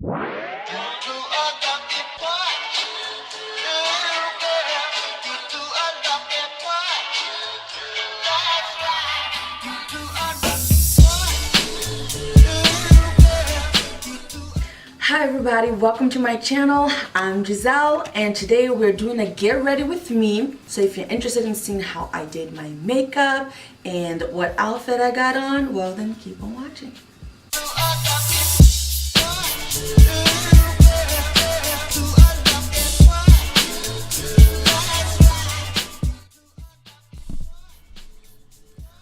Hi everybody, welcome to my channel. I'm Giselle and today we're doing a get ready with me. So if you're interested in seeing how I did my makeup and what outfit I got on, well then keep on watching.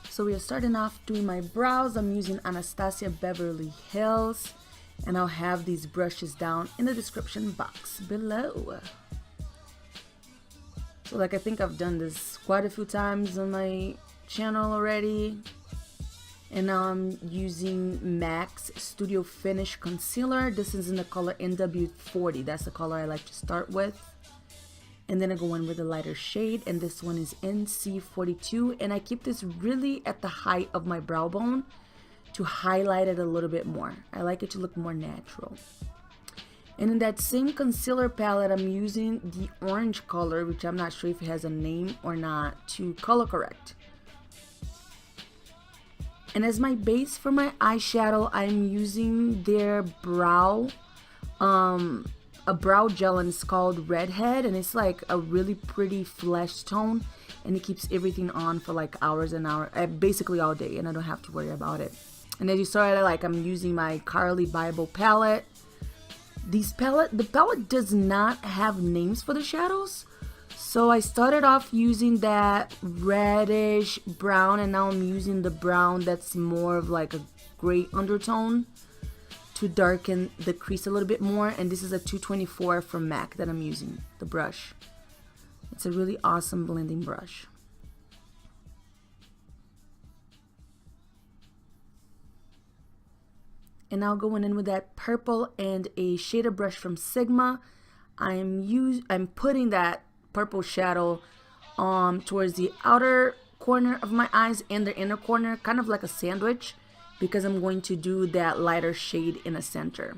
So we are starting off doing my brows. I'm using Anastasia Beverly Hills. And I'll have these brushes down in the description box below. So like I think I've done this quite a few times on my channel already. And now I'm using MAC's Studio Finish Concealer. This is in the color NW40. That's the color I like to start with. And then I go in with a lighter shade. And this one is NC42. And I keep this really at the height of my brow bone to highlight it a little bit more. I like it to look more natural. And in that same concealer palette, I'm using the orange color, which I'm not sure if it has a name or not, to color correct. And as my base for my eyeshadow, I'm using their brow, a brow gel, and it's called Redhead, and it's like a really pretty flesh tone, and it keeps everything on for like hours and hours, basically all day, and I don't have to worry about it. And as you saw, I'm using my Carli Bybel palette. The palette does not have names for the shadows. So I started off using that reddish brown, and now I'm using the brown that's more of like a gray undertone to darken the crease a little bit more. And this is a 224 from MAC that I'm using, the brush. It's a really awesome blending brush. And now going in with that purple and a shader brush from Sigma, I'm putting that purple shadow towards the outer corner of my eyes and the inner corner, kind of like a sandwich, because I'm going to do that lighter shade in the center.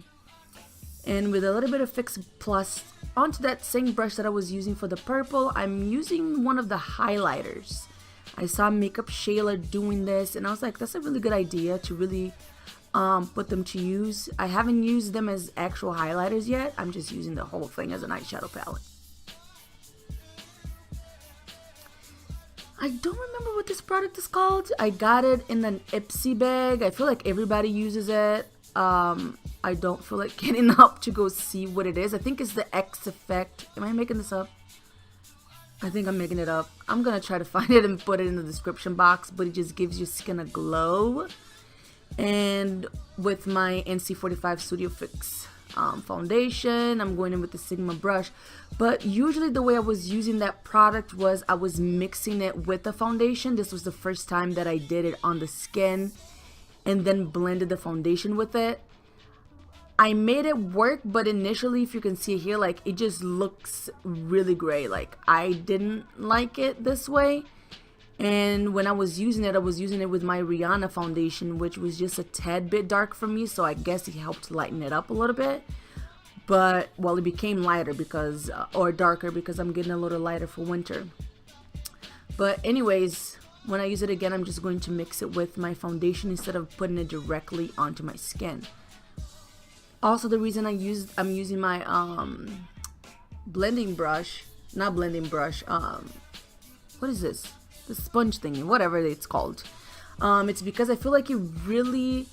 And with a little bit of Fix Plus onto that same brush that I was using for the purple, I'm using one of the highlighters. I saw Makeup Shayla doing this, and I was like, that's a really good idea to really put them to use. I haven't used them as actual highlighters yet. I'm just using the whole thing as an eyeshadow palette. I don't remember what this product is called. I got it in an Ipsy bag. I feel like everybody uses it. I don't feel like getting up to go see what it is. I think it's the X Effect. Am I making this up? I think I'm making it up. I'm gonna try to find it and put it in the description box, but it just gives your skin a glow. And with my NC45 Studio Fix foundation, I'm going in with the Sigma brush. But usually the way I was using that product was I was mixing it with the foundation. This was the first time that I did it on the skin and then blended the foundation with it. I made it work, but initially, if you can see here, like it just looks really gray. Like I didn't like it this way. And when I was using it with my Rihanna foundation, which was just a tad bit dark for me. So I guess it helped lighten it up a little bit. But, well, it became lighter because, or darker because I'm getting a little lighter for winter. But anyways, when I use it again, I'm just going to mix it with my foundation instead of putting it directly onto my skin. Also, the reason I'm using my blending brush, not blending brush, what is this? The sponge thingy, whatever it's called. It's because I feel like it really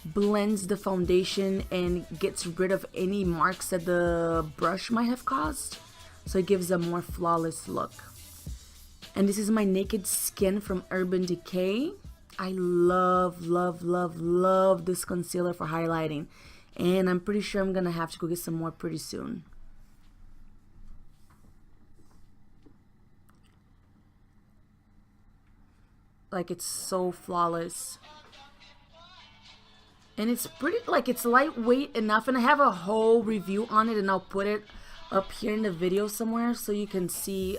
blends the foundation and gets rid of any marks that the brush might have caused. So it gives a more flawless look. And this is my Naked Skin from Urban Decay. I love, love, love, love this concealer for highlighting. And I'm pretty sure I'm gonna have to go get some more pretty soon. Like, it's so flawless. And it's pretty, like, it's lightweight enough. And I have a whole review on it, and I'll put it up here in the video somewhere so you can see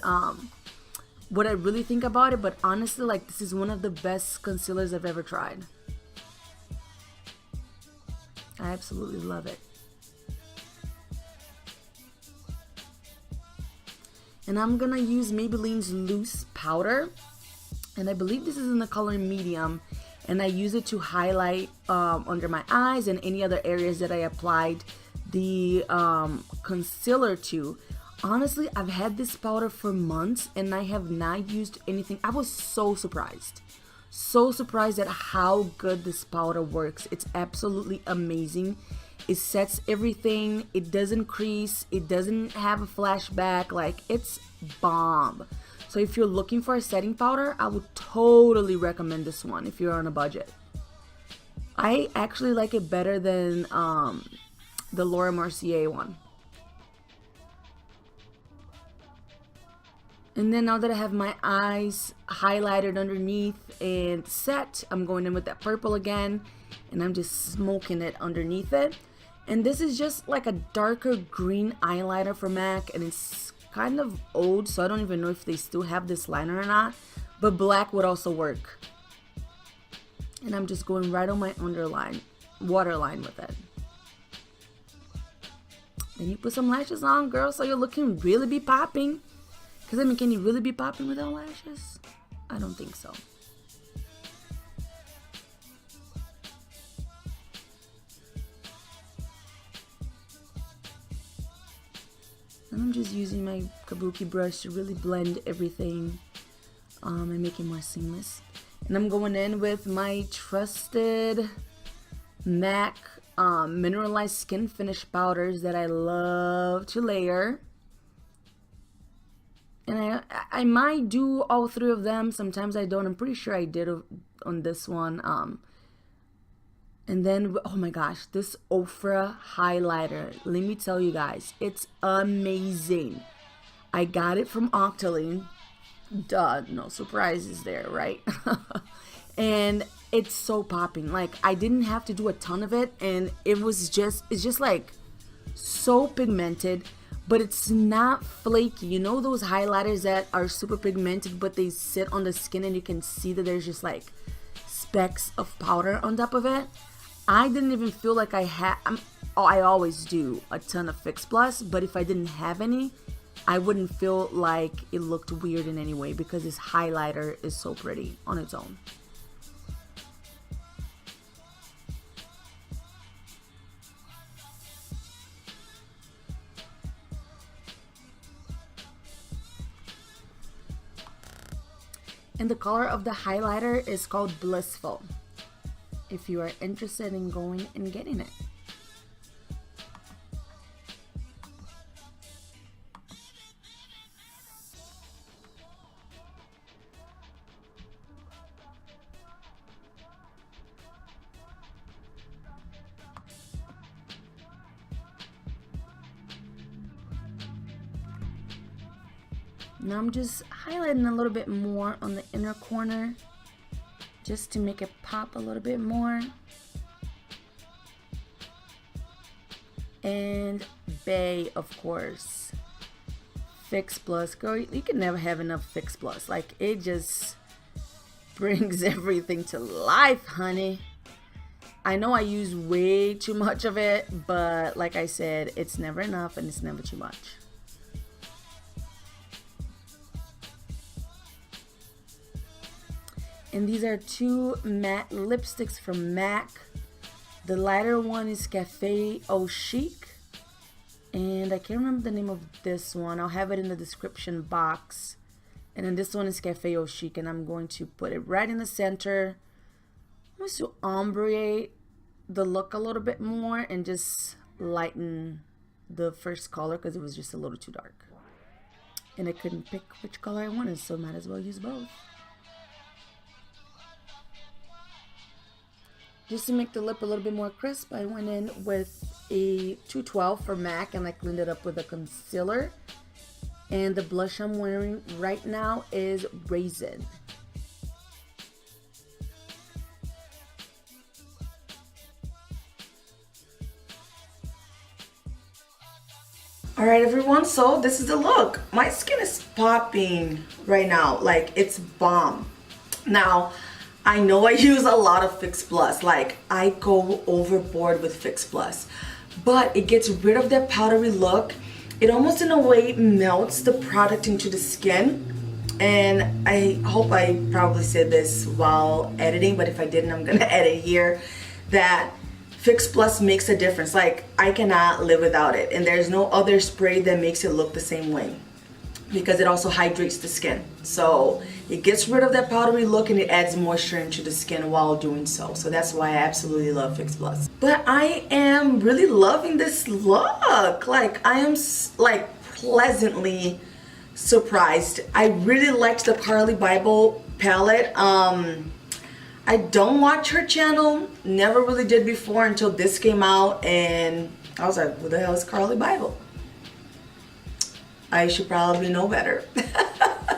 what I really think about it. But honestly, like, this is one of the best concealers I've ever tried. I absolutely love it. And I'm gonna use Maybelline's loose powder, and I believe this is in the color medium, and I use it to highlight under my eyes and any other areas that I applied the concealer to. Honestly, I've had this powder for months and I have not used anything. I was so surprised at how good this powder works. It's absolutely amazing. It sets everything. It doesn't crease. It doesn't have a flashback. Like, it's bomb. So if you're looking for a setting powder, I would totally recommend this one if you're on a budget. I actually like it better than the Laura Mercier one. And then now that I have my eyes highlighted underneath and set, I'm going in with that purple again, and I'm just smoking it underneath it. And this is just like a darker green eyeliner for MAC, and it's kind of old, so I don't even know if they still have this liner or not, but black would also work. And I'm just going right on my underline, waterline with it. Then you put some lashes on, girl, so your look can really be popping. Because, I mean, can you really be popping without lashes? I don't think so. And I'm just using my kabuki brush to really blend everything and make it more seamless. And I'm going in with my trusted MAC mineralized skin finish powders that I love to layer. And I might do all three of them. Sometimes I don't. I'm pretty sure I did on this one. And then, oh my gosh, this Ofra highlighter. Let me tell you guys, it's amazing. I got it from Octoly. Duh, no surprises there, right? And it's so popping. Like, I didn't have to do a ton of it, and it's just like so pigmented. But it's not flaky. You know those highlighters that are super pigmented, but they sit on the skin and you can see that there's just like specks of powder on top of it? I didn't even feel like I had, I always do a ton of Fix Plus, but if I didn't have any, I wouldn't feel like it looked weird in any way because this highlighter is so pretty on its own. And the color of the highlighter is called Blissful, if you are interested in going and getting it. Now I'm just highlighting a little bit more on the inner corner just to make it pop a little bit more. And Bay, of course. Fix Plus. Girl, you can never have enough Fix Plus. Like, it just brings everything to life, honey. I know I use way too much of it, but like I said, it's never enough and it's never too much. And these are two matte lipsticks from MAC. The lighter one is Cafe Au Chic. And I can't remember the name of this one. I'll have it in the description box. And then this one is Cafe Au Chic. And I'm going to put it right in the center. I'm going to ombre the look a little bit more and just lighten the first color because it was just a little too dark. And I couldn't pick which color I wanted, so might as well use both. Just to make the lip a little bit more crisp, I went in with a 212 for MAC and I cleaned it up with a concealer. And the blush I'm wearing right now is Raisin. Alright everyone, so this is the look. My skin is popping right now, like it's bomb. Now, I know I use a lot of Fix Plus, like I go overboard with Fix Plus, but it gets rid of that powdery look It almost in a way melts the product into the skin. And I hope I probably said this while editing, but if I didn't, I'm gonna edit here, that Fix Plus makes a difference. Like, I cannot live without it, and there's no other spray that makes it look the same way, because it also hydrates the skin. So it gets rid of that powdery look and it adds moisture into the skin while doing so. So that's why I absolutely love Fix Plus. But I am really loving this look. Like, I am like pleasantly surprised. I really liked the Carli Bybel palette. I don't watch her channel, never really did before until this came out, and I was like, who the hell is Carli Bybel? I should probably know better.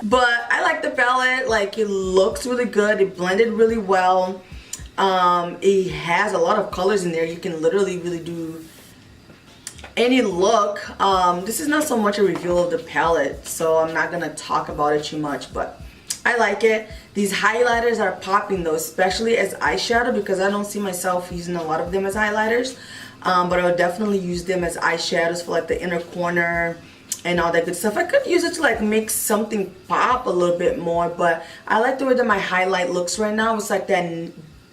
But I like the palette. Like, it looks really good. It blended really well. It has a lot of colors in there. You can literally really do any look. This is not so much a review of the palette, so I'm not gonna talk about it too much, but I like it. These highlighters are popping though, especially as eyeshadow, because I don't see myself using a lot of them as highlighters. But I would definitely use them as eyeshadows for like the inner corner and all that good stuff. I could use it to like make something pop a little bit more, but I like the way that my highlight looks right now. It's like that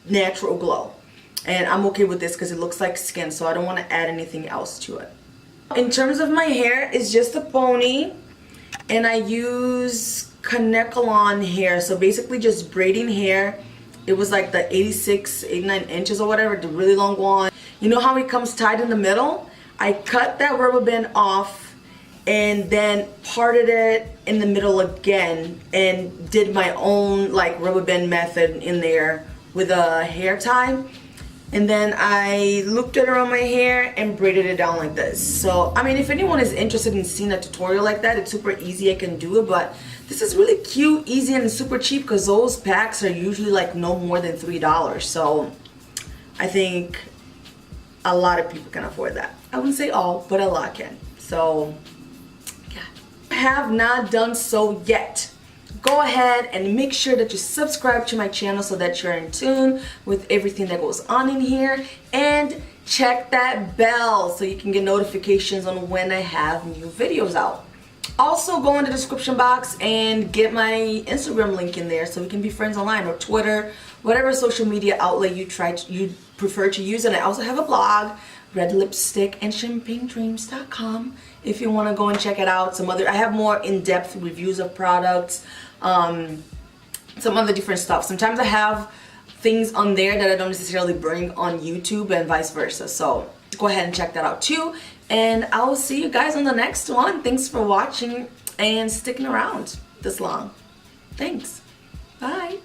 natural glow. And I'm okay with this because it looks like skin, so I don't want to add anything else to it. In terms of my hair, it's just a pony, and I use Kanekalon hair, so basically just braiding hair. It was like the 89 inches or whatever, the really long one. You know how it comes tied in the middle? I cut that rubber band off and then parted it in the middle again and did my own like rubber band method in there with a hair tie. And then I looped it around my hair and braided it down like this. So, I mean, if anyone is interested in seeing a tutorial like that, it's super easy. I can do it, but this is really cute, easy, and super cheap because those packs are usually like no more than $3. So, I think a lot of people can afford that. I wouldn't say all, but a lot can. So, yeah. Have not done so yet, go ahead and make sure that you subscribe to my channel so that you're in tune with everything that goes on in here, and check that bell so you can get notifications on when I have new videos out. Also, go in the description box and get my Instagram link in there so we can be friends online, or Twitter, whatever social media outlet you prefer to use. And I also have a blog, redlipstickandchampagnedreams.com, if you want to go and check it out. I have more in-depth reviews of products, some other different stuff. Sometimes I have things on there that I don't necessarily bring on YouTube, and vice versa. So go ahead and check that out too. And I will see you guys on the next one. Thanks for watching and sticking around this long. Thanks. Bye.